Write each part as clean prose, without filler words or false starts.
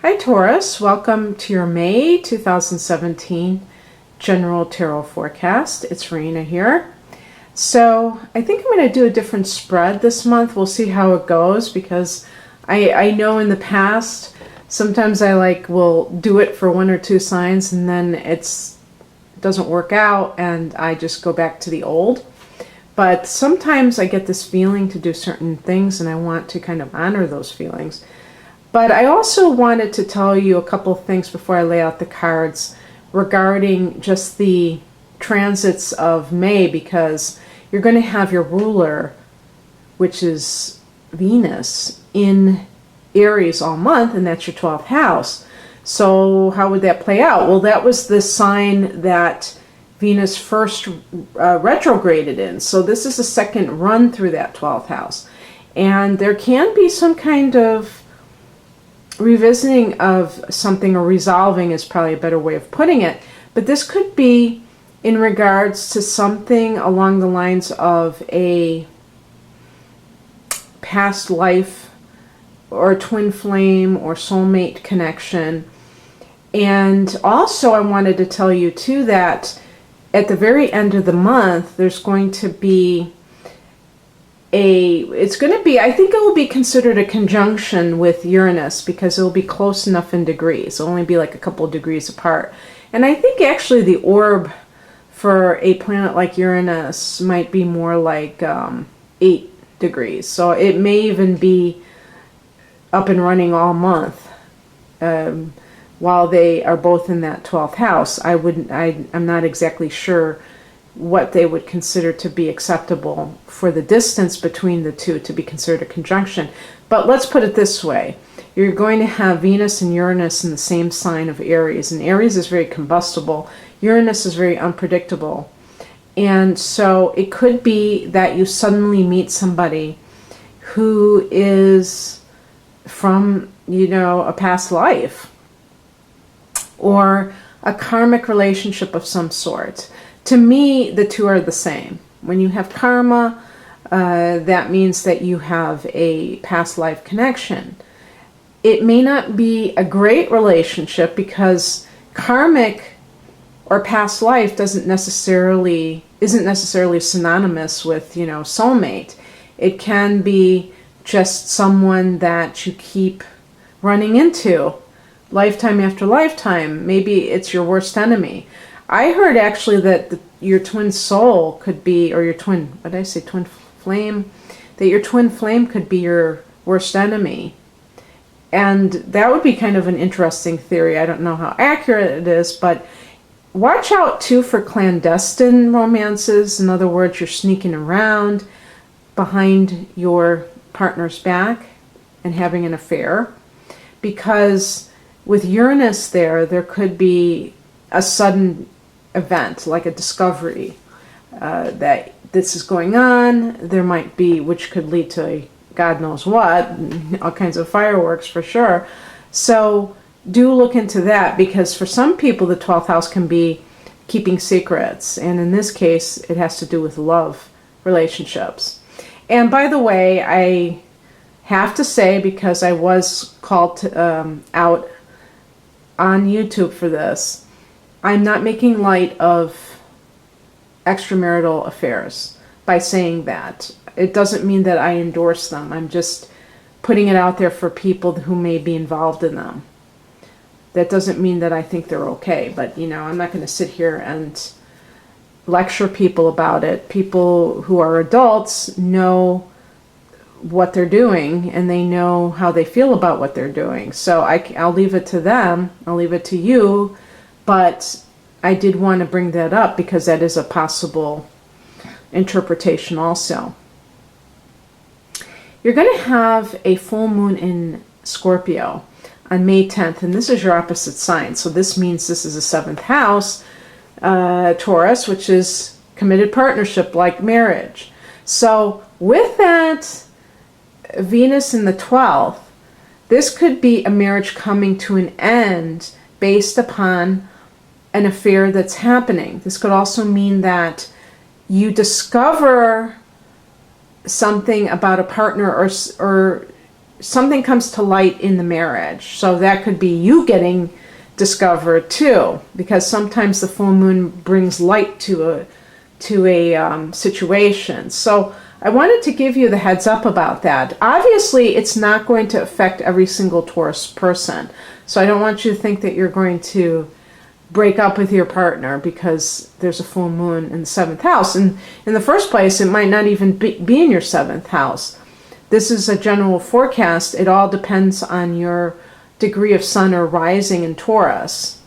Hi Taurus, welcome to your May 2017 General Tarot Forecast. It's Rena here. So I think I'm going to do a different spread this month. We'll see how it goes because I know in the past sometimes I will do it for one or two signs and then it doesn't work out and I just go back to the old. But sometimes I get this feeling to do certain things and I want to kind of honor those feelings. But I also wanted to tell you a couple of things before I lay out the cards regarding just the transits of May, because you're going to have your ruler, which is Venus, in Aries all month, and that's your 12th house. So how would that play out? Well, that was the sign that Venus first retrograded in. So this is a second run through that 12th house. And there can be some kind of revisiting of something, or resolving is probably a better way of putting it. But this could be in regards to something along the lines of a past life or twin flame or soulmate connection. And also I wanted to tell you too that at the very end of the month there's going to be I think it will be considered a conjunction with Uranus because it will be close enough in degrees. It'll only be like a couple of degrees apart. And I think actually the orb for a planet like Uranus might be more like 8 degrees. So it may even be up and running all month while they are both in that 12th house. I'm not exactly sure what they would consider to be acceptable for the distance between the two to be considered a conjunction. But let's put it this way. You're going to have Venus and Uranus in the same sign of Aries. And Aries is very combustible. Uranus is very unpredictable. And so it could be that you suddenly meet somebody who is from, a past life or a karmic relationship of some sort. To me, the two are the same. When you have karma, that means that you have a past life connection. It may not be a great relationship because karmic or past life isn't necessarily synonymous with, soulmate. It can be just someone that you keep running into lifetime after lifetime. Maybe it's your worst enemy. I heard actually that your twin soul could be, or your twin flame, that your twin flame could be your worst enemy. And that would be kind of an interesting theory. I don't know how accurate it is, but watch out too for clandestine romances. In other words, you're sneaking around behind your partner's back and having an affair. Because with Uranus there could be a sudden event, like a discovery that this is going on. There might be, which could lead to God knows what, all kinds of fireworks for sure. So do look into that, because for some people the 12th house can be keeping secrets, and in this case it has to do with love relationships. And by the way, I have to say, because I was called out on YouTube for this, I'm not making light of extramarital affairs by saying that. It doesn't mean that I endorse them. I'm just putting it out there for people who may be involved in them. That doesn't mean that I think they're okay, but I'm not going to sit here and lecture people about it. People who are adults know what they're doing and they know how they feel about what they're doing. So I'll leave it to them. I'll leave it to you. But I did want to bring that up because that is a possible interpretation also. You're going to have a full moon in Scorpio on May 10th, and this is your opposite sign. So this means this is a 7th house, Taurus, which is committed partnership like marriage. So with that Venus in the 12th, this could be a marriage coming to an end based upon an affair that's happening. This could also mean that you discover something about a partner, or something comes to light in the marriage. So that could be you getting discovered too, because sometimes the full moon brings light to a situation. So I wanted to give you the heads up about that. Obviously, it's not going to affect every single Taurus person. So I don't want you to think that you're going to break up with your partner because there's a full moon in the 7th house. And in the first place, it might not even be in your 7th house. This is a general forecast. It all depends on your degree of sun or rising in Taurus,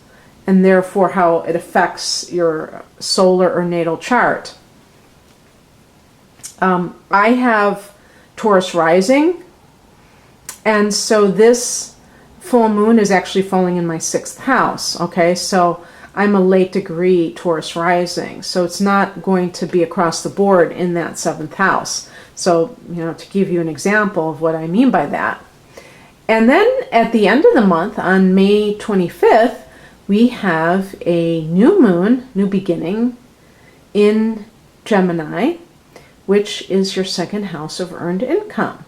and therefore how it affects your solar or natal chart. I have Taurus rising, and so this full moon is actually falling in my 6th house. Okay, so I'm a late degree Taurus rising, so it's not going to be across the board in that 7th house. So, to give you an example of what I mean by that. And then at the end of the month, on May 25th, we have a new moon, new beginning, in Gemini, which is your 2nd house of earned income.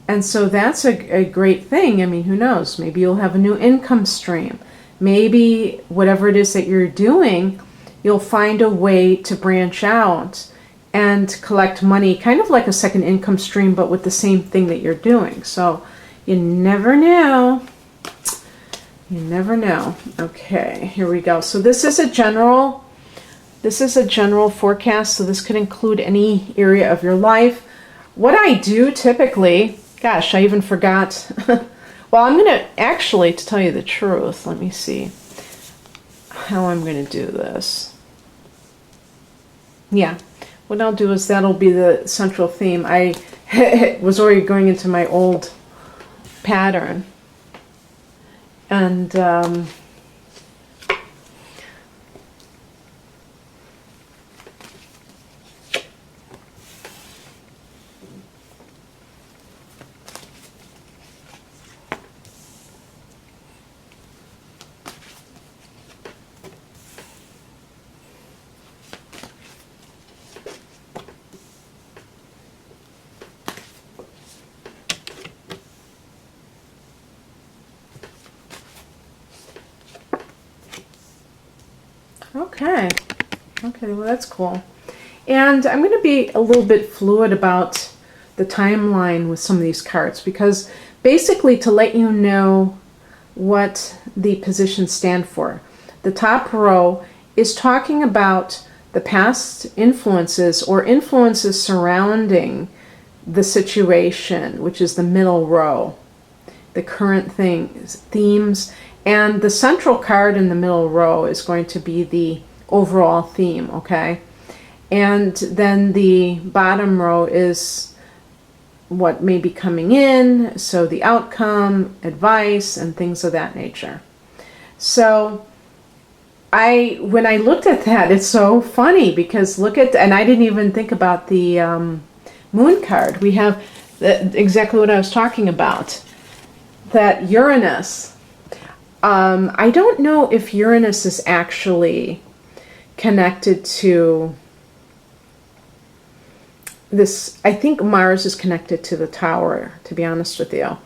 And so that's a great thing. I mean, who knows? Maybe you'll have a new income stream. Maybe whatever it is that you're doing, you'll find a way to branch out and collect money, kind of like a second income stream, but with the same thing that you're doing. So you never know. You never know. Okay, here we go. So this is a general forecast. So this could include any area of your life. What I do typically, gosh, I even forgot. Well, I'm going to actually, to tell you the truth, let me see how I'm going to do this. Yeah, what I'll do is that'll be the central theme. I was already going into my old pattern. And Okay, well that's cool. And I'm going to be a little bit fluid about the timeline with some of these cards, because basically to let you know what the positions stand for. The top row is talking about the past influences or influences surrounding the situation, which is the middle row, the current themes, and the central card in the middle row is going to be the overall theme, okay? And then the bottom row is what may be coming in, so the outcome, advice, and things of that nature. So when I looked at that, it's so funny because and I didn't even think about the moon card. We have exactly what I was talking about, that Uranus. I don't know if Uranus is actually connected to this. I think Mars is connected to the Tower, to be honest with you.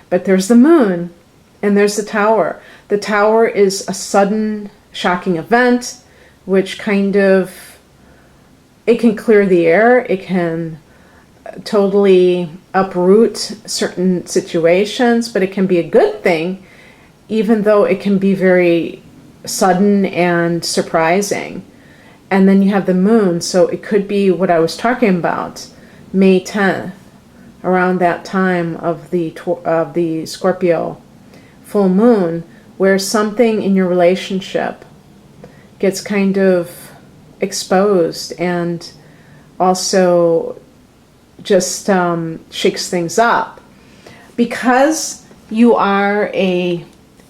But there's the moon and there's the Tower. The Tower is a sudden, shocking event, which it can clear the air. It can totally uproot certain situations, but it can be a good thing, even though it can be very sudden and surprising. And then you have the moon, so it could be what I was talking about, May 10th, around that time of the Scorpio full moon, where something in your relationship gets kind of exposed and also just shakes things up. Because you are a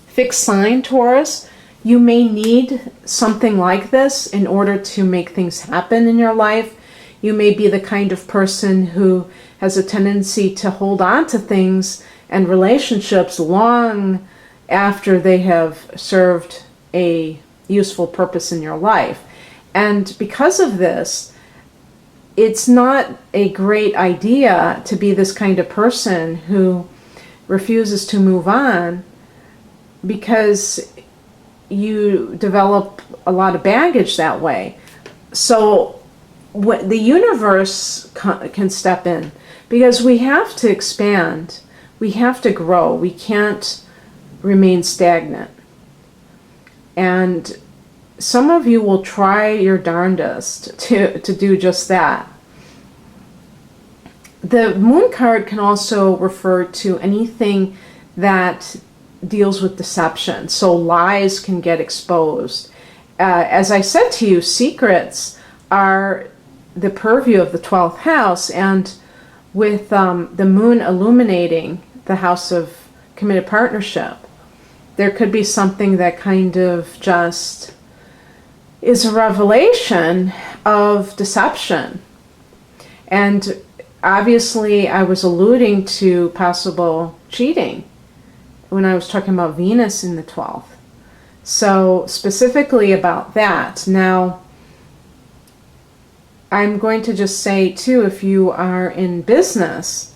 fixed sign, Taurus, you may need something like this in order to make things happen in your life. You may be the kind of person who has a tendency to hold on to things and relationships long after they have served a useful purpose in your life. And because of this, it's not a great idea to be this kind of person who refuses to move on, because you develop a lot of baggage that way. So what the universe can step in, because we have to expand, we have to grow, we can't remain stagnant. And some of you will try your darndest to do just that. The moon card can also refer to anything that deals with deception. So lies can get exposed. As I said to you, secrets are the purview of the 12th house, and with the moon illuminating the house of committed partnership, there could be something that kind of just is a revelation of deception. And obviously I was alluding to possible cheating when I was talking about Venus in the 12th. So specifically about that. Now, I'm going to just say too, if you are in business,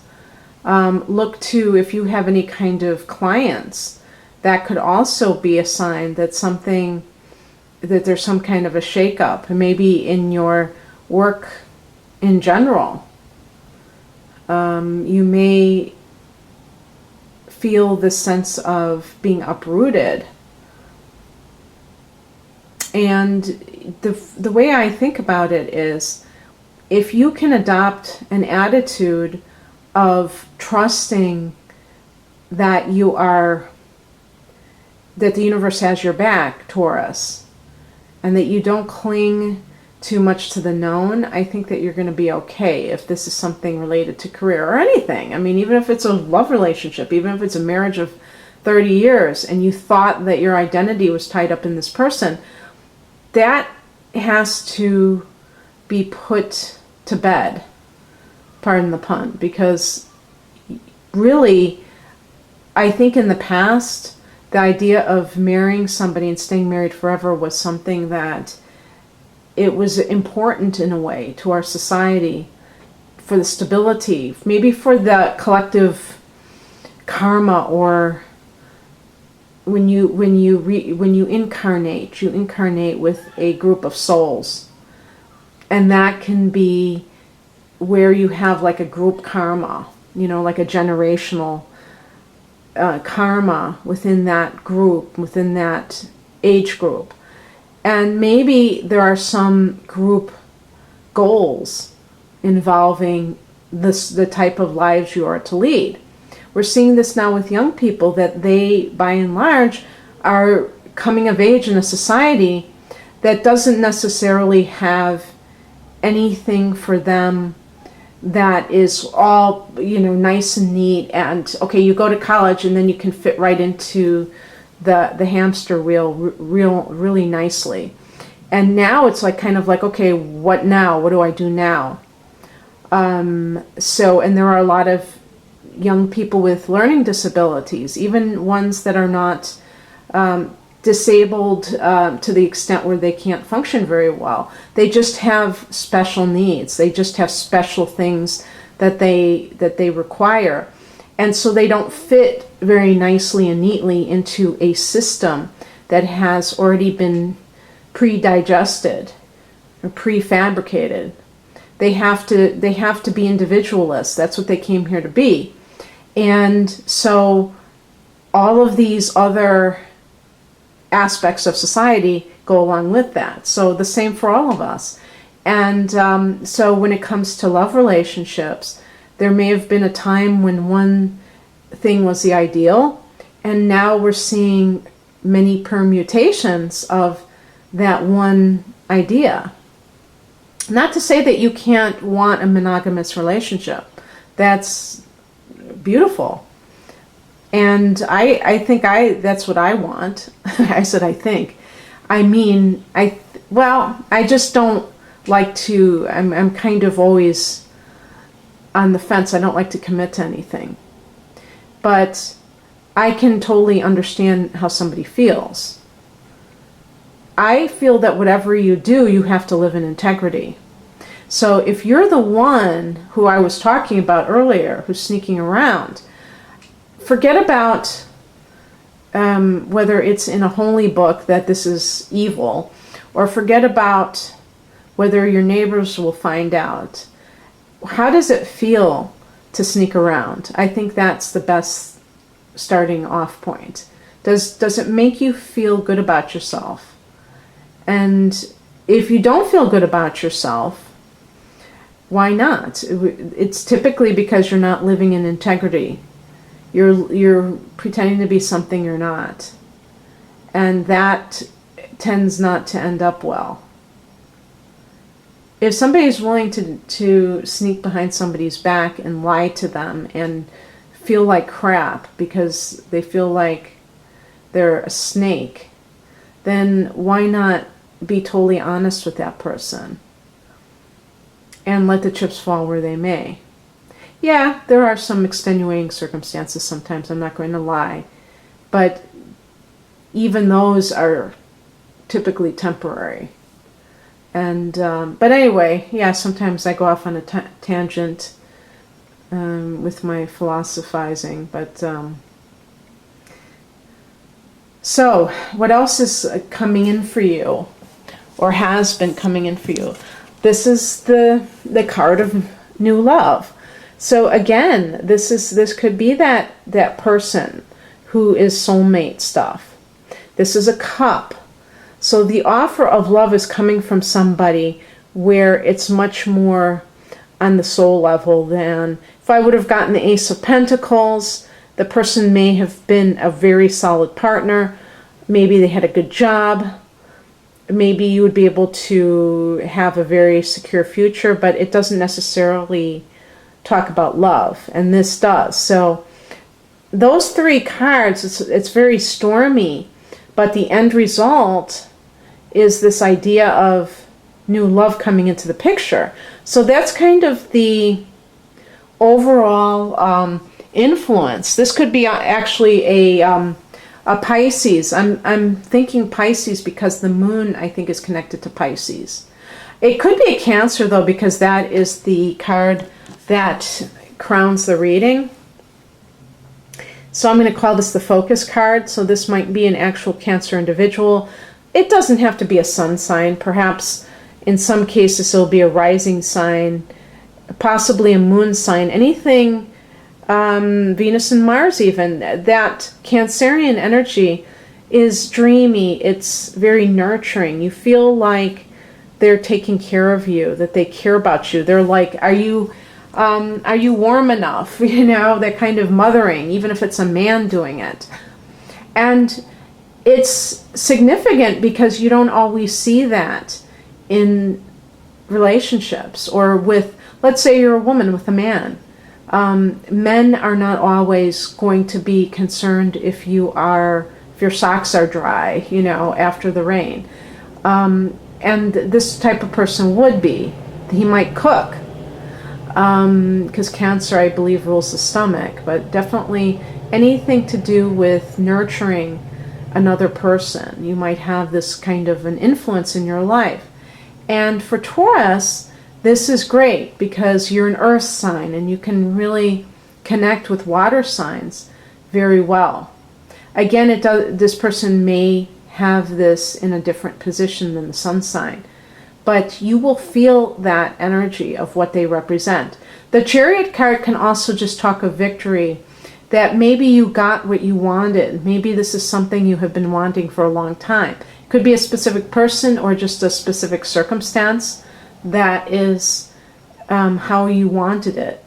look to if you have any kind of clients. That could also be a sign that that there's some kind of a shakeup, maybe in your work in general. You may feel the sense of being uprooted. And the way I think about it is, if you can adopt an attitude of trusting that that the universe has your back, Taurus, and that you don't cling too much to the known, I think that you're going to be okay if this is something related to career or anything. I mean, even if it's a love relationship, even if it's a marriage of 30 years and you thought that your identity was tied up in this person, that has to be put to bed, pardon the pun, because really, I think in the past, the idea of marrying somebody and staying married forever was something that it was important in a way to our society for the stability, maybe for the collective karma, or when you incarnate with a group of souls, and that can be where you have like a group karma, like a generational karma within that group, within that age group. And maybe there are some group goals involving the type of lives you are to lead. We're seeing this now with young people, that they, by and large, are coming of age in a society that doesn't necessarily have anything for them that is all, nice and neat, and okay, you go to college and then you can fit right into the hamster wheel really nicely. And now it's kind of like, okay, what now? What do I do now? And there are a lot of young people with learning disabilities, even ones that are not disabled to the extent where they can't function very well. They just have special needs. They just have special things that they require. And so they don't fit very nicely and neatly into a system that has already been pre-digested or prefabricated. They have to be individualists. That's what they came here to be. And so all of these other aspects of society go along with that. So the same for all of us. And so when it comes to love relationships, there may have been a time when one thing was the ideal, and now we're seeing many permutations of that one idea. Not to say that you can't want a monogamous relationship. That's beautiful. And I think that's what I want. I said I think. I mean, I just don't like to, I'm kind of always on the fence. I don't like to commit to anything. But I can totally understand how somebody feels. I feel that whatever you do, you have to live in integrity. So if you're the one who I was talking about earlier, who's sneaking around, forget about whether it's in a holy book that this is evil, or forget about whether your neighbors will find out. How does it feel to sneak around? I think that's the best starting off point. Does it make you feel good about yourself? And if you don't feel good about yourself, why not? It's typically because you're not living in integrity. You're pretending to be something you're not. And that tends not to end up well. If somebody's willing to sneak behind somebody's back and lie to them and feel like crap because they feel like they're a snake, then why not be totally honest with that person and let the chips fall where they may? Yeah, there are some extenuating circumstances sometimes, I'm not going to lie, but even those are typically temporary. And but anyway, yeah, sometimes I go off on a tangent with my philosophizing, but so what else is coming in for you, or has been coming in for you? This is the card of new love. So again, this could be that person who is soulmate stuff. This is a cup. So the offer of love is coming from somebody where it's much more on the soul level than if I would have gotten the Ace of Pentacles. The person may have been a very solid partner. Maybe they had a good job. Maybe you would be able to have a very secure future, but it doesn't necessarily talk about love, and this does. So those three cards, it's very stormy, but the end result is this idea of new love coming into the picture. So that's kind of the overall influence. This could be actually a Pisces. I'm thinking Pisces because the moon, I think, is connected to Pisces. It could be a Cancer, though, because that is the card that crowns the reading. So I'm going to call this the focus card. So this might be an actual Cancer individual. It doesn't have to be a sun sign. Perhaps in some cases it'll be a rising sign, possibly a moon sign, anything, Venus and Mars even. That Cancerian energy is dreamy. It's very nurturing. You feel like they're taking care of you, that they care about you. They're like, are you warm enough? You know, that kind of mothering, even if it's a man doing it. And it's significant because you don't always see that in relationships or with, let's say you're a woman with a man. Men are not always going to be concerned if your socks are dry, you know, after the rain. And this type of person would be. He might cook. Because Cancer, I believe, rules the stomach, but definitely anything to do with nurturing another person. You might have this kind of an influence in your life. And for Taurus, this is great because you're an earth sign and you can really connect with water signs very well. Again, this person may have this in a different position than the sun sign, but you will feel that energy of what they represent. The Chariot card can also just talk of victory, that maybe you got what you wanted. Maybe this is something you have been wanting for a long time. It could be a specific person or just a specific circumstance that is how you wanted it.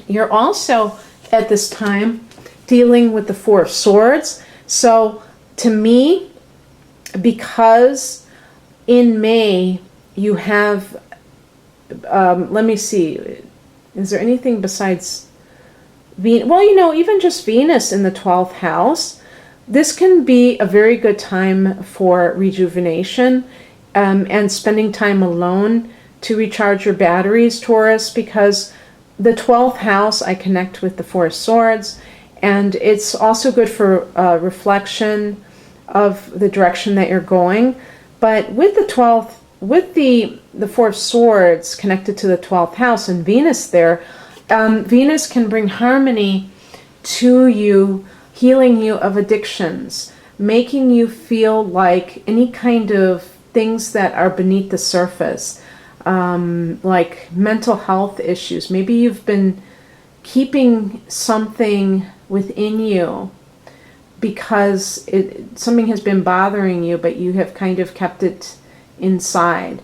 You're also, at this time, dealing with the Four of Swords. So, to me, because in May, you have, let me see, is there anything besides Venus? Well, you know, even just Venus in the 12th house, this can be a very good time for rejuvenation and spending time alone to recharge your batteries, Taurus, because the 12th house, I connect with the Four of Swords, and it's also good for reflection of the direction that you're going. But with the 12th with the Four of Swords connected to the 12th house and Venus there, Venus can bring harmony to you, healing you of addictions, making you feel like any kind of things that are beneath the surface, like mental health issues. Maybe you've been keeping something within you because something has been bothering you, but you have kind of kept it inside.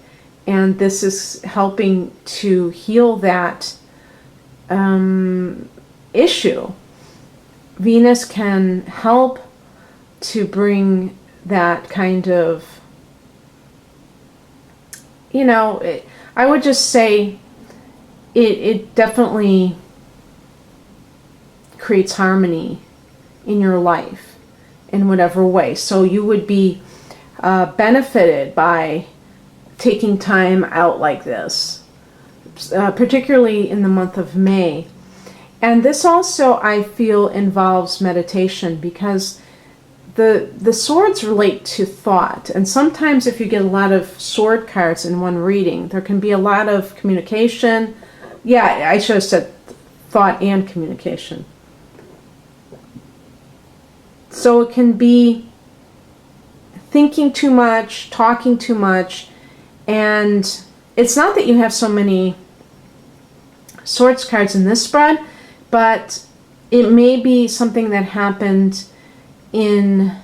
And this is helping to heal that issue. Venus can help to bring that kind of, I would just say it definitely creates harmony in your life in whatever way. So you would be benefited by taking time out like this, particularly in the month of May. And this also, I feel, involves meditation, because the swords relate to thought. And sometimes if you get a lot of sword cards in one reading, there can be a lot of communication. Yeah, I should have said thought and communication. So it can be thinking too much, talking too much, and it's not that you have so many swords cards in this spread, but it may be something that happened in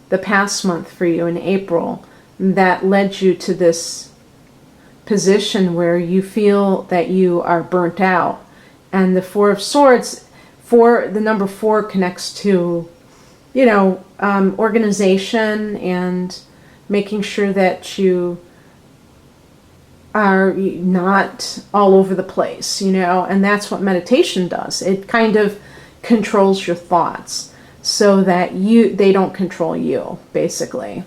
the past month for you in April that led you to this position where you feel that you are burnt out. And the Four of Swords, the number 4 connects to organization and making sure that you are not all over the place, and that's what meditation does. It kind of controls your thoughts so that they don't control you, basically.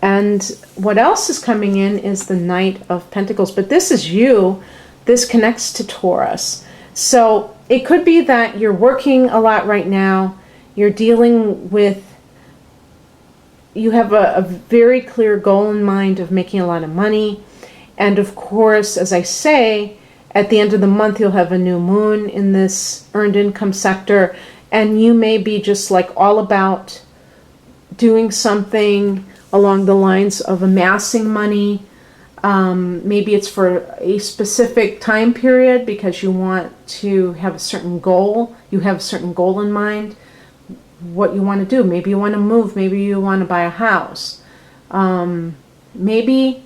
And what else is coming in is the Knight of Pentacles, but this is you. This connects to Taurus. So it could be that you're working a lot right now. You're dealing with, you have a very clear goal in mind of making a lot of money. And of course, as I say, at the end of the month, you'll have a new moon in this earned income sector. And you may be just like all about doing something along the lines of amassing money. Maybe it's for a specific time period because you want to have a certain goal. You have a certain goal in mind. What you want to do. Maybe you want to move. Maybe you want to buy a house. Maybe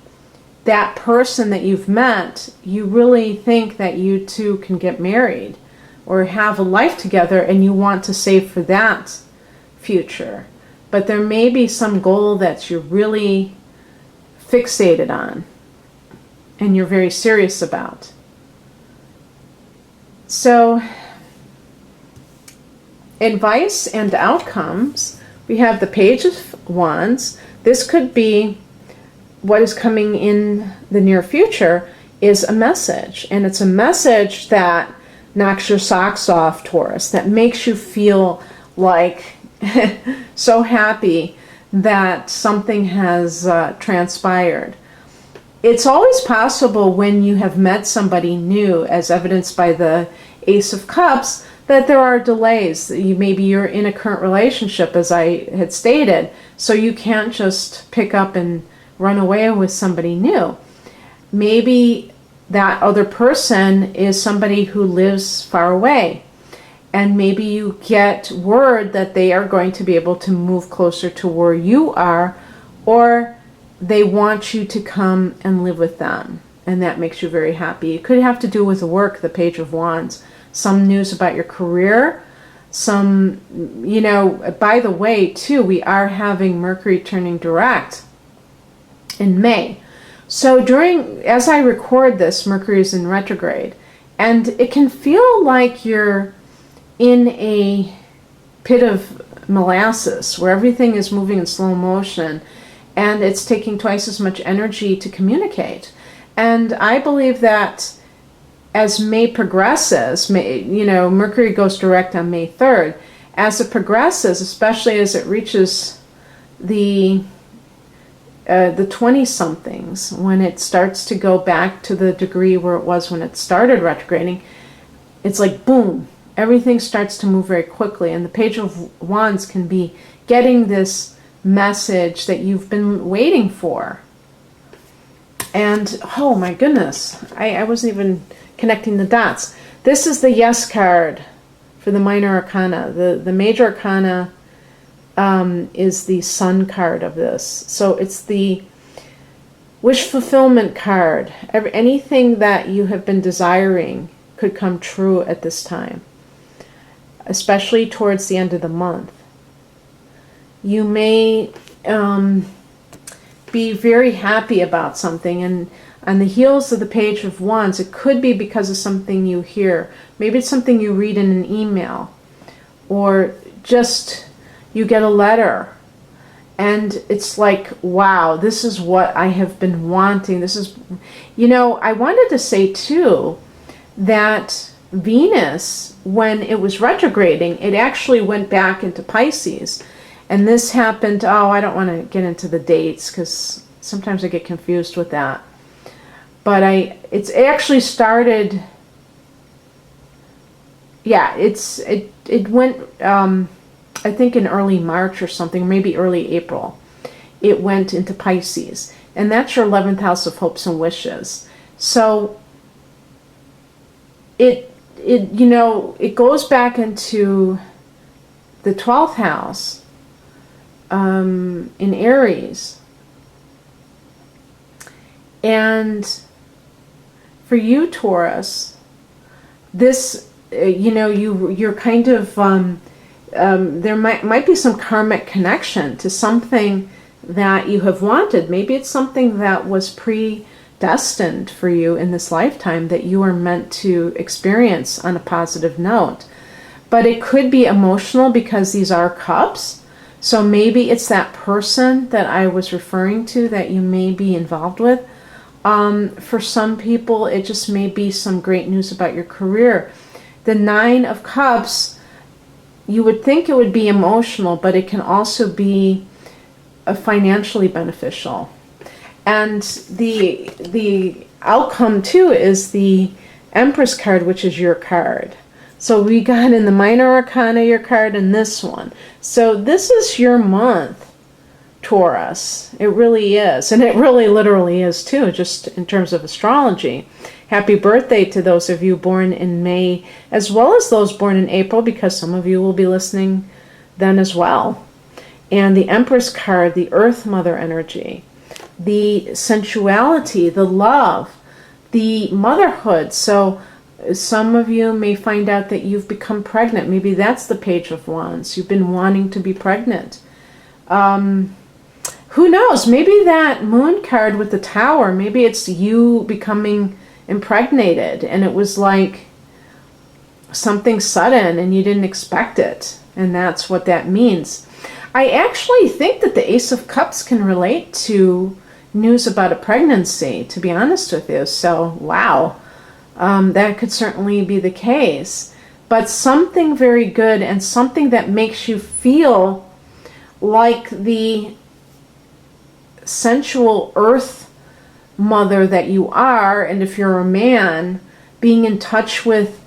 that person that you've met, you really think that you two can get married or have a life together, and you want to save for that future. But there may be some goal that you're really fixated on and you're very serious about. So, advice and outcomes, we have the Page of Wands. This could be what is coming in the near future is a message. And it's a message that knocks your socks off, Taurus, that makes you feel like so happy that something has transpired. It's always possible when you have met somebody new, as evidenced by the Ace of Cups, that there are delays. Maybe you're in a current relationship, as I had stated, so you can't just pick up and run away with somebody new. Maybe that other person is somebody who lives far away, and maybe you get word that they are going to be able to move closer to where you are, or they want you to come and live with them, and that makes you very happy. It could have to do with work, the Page of Wands, some news about your career, some, by the way, too, we are having Mercury turning direct in May. So as I record this, Mercury is in retrograde, and it can feel like you're in a pit of molasses where everything is moving in slow motion and it's taking twice as much energy to communicate. And I believe that as May progresses, Mercury goes direct on May 3rd. As it progresses, especially as it reaches the the 20-somethings, when it starts to go back to the degree where it was when it started retrograding, it's like boom, everything starts to move very quickly. And the Page of Wands can be getting this message that you've been waiting for. And oh my goodness, I wasn't even connecting the dots. This is the Yes card for the minor arcana. The major arcana is the Sun card of this. So it's the wish fulfillment card. Anything that you have been desiring could come true at this time, especially towards the end of the month. You may be very happy about something, and on the heels of the Page of Wands, it could be because of something you hear. Maybe it's something you read in an email, or just you get a letter, and it's like, wow, this is what I have been wanting. This is, I wanted to say too, that Venus, when it was retrograding, it actually went back into Pisces. And this happened, I don't want to get into the dates because sometimes I get confused with that. But it's actually started, it went, I think in early March or something, maybe early April. It went into Pisces. And that's your 11th house of hopes and wishes. So it goes back into the 12th house in Aries. And for you, Taurus, this, you're kind of, there might be some karmic connection to something that you have wanted. Maybe it's something that was predestined for you in this lifetime that you are meant to experience on a positive note. But it could be emotional because these are cups. So maybe it's that person that I was referring to that you may be involved with. For some people, it just may be some great news about your career. The 9 of Cups, you would think it would be emotional, but it can also be financially beneficial. And the outcome too is the Empress card, which is your card. So we got in the minor arcana your card and this one. So this is your month, Taurus. It really is. And it really literally is too, just in terms of astrology. Happy birthday to those of you born in May, as well as those born in April, because some of you will be listening then as well. And the Empress card, the Earth Mother energy, the sensuality, the love, the motherhood. So some of you may find out that you've become pregnant. Maybe that's the Page of Wands. You've been wanting to be pregnant. Who knows? Maybe that Moon card with the Tower, maybe it's you becoming impregnated, and it was like something sudden and you didn't expect it. And that's what that means. I actually think that the Ace of Cups can relate to news about a pregnancy, to be honest with you. So, wow. That could certainly be the case. But something very good and something that makes you feel like the sensual earth mother that you are, and if you're a man, being in touch with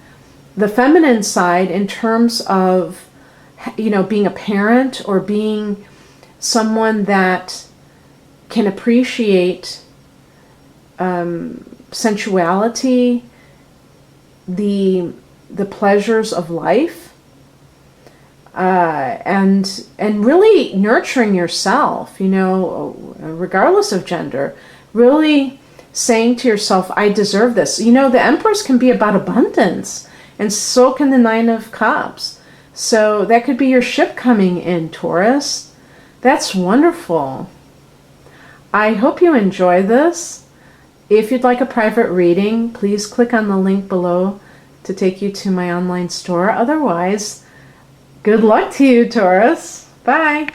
the feminine side in terms of, being a parent or being someone that can appreciate sensuality, the pleasures of life, and really nurturing yourself, regardless of gender, really saying to yourself, I deserve this. The Empress can be about abundance, and so can the 9 of Cups. So that could be your ship coming in, Taurus. That's wonderful. I hope you enjoy this. If you'd like a private reading, please click on the link below to take you to my online store. Otherwise, good luck to you, Taurus. Bye.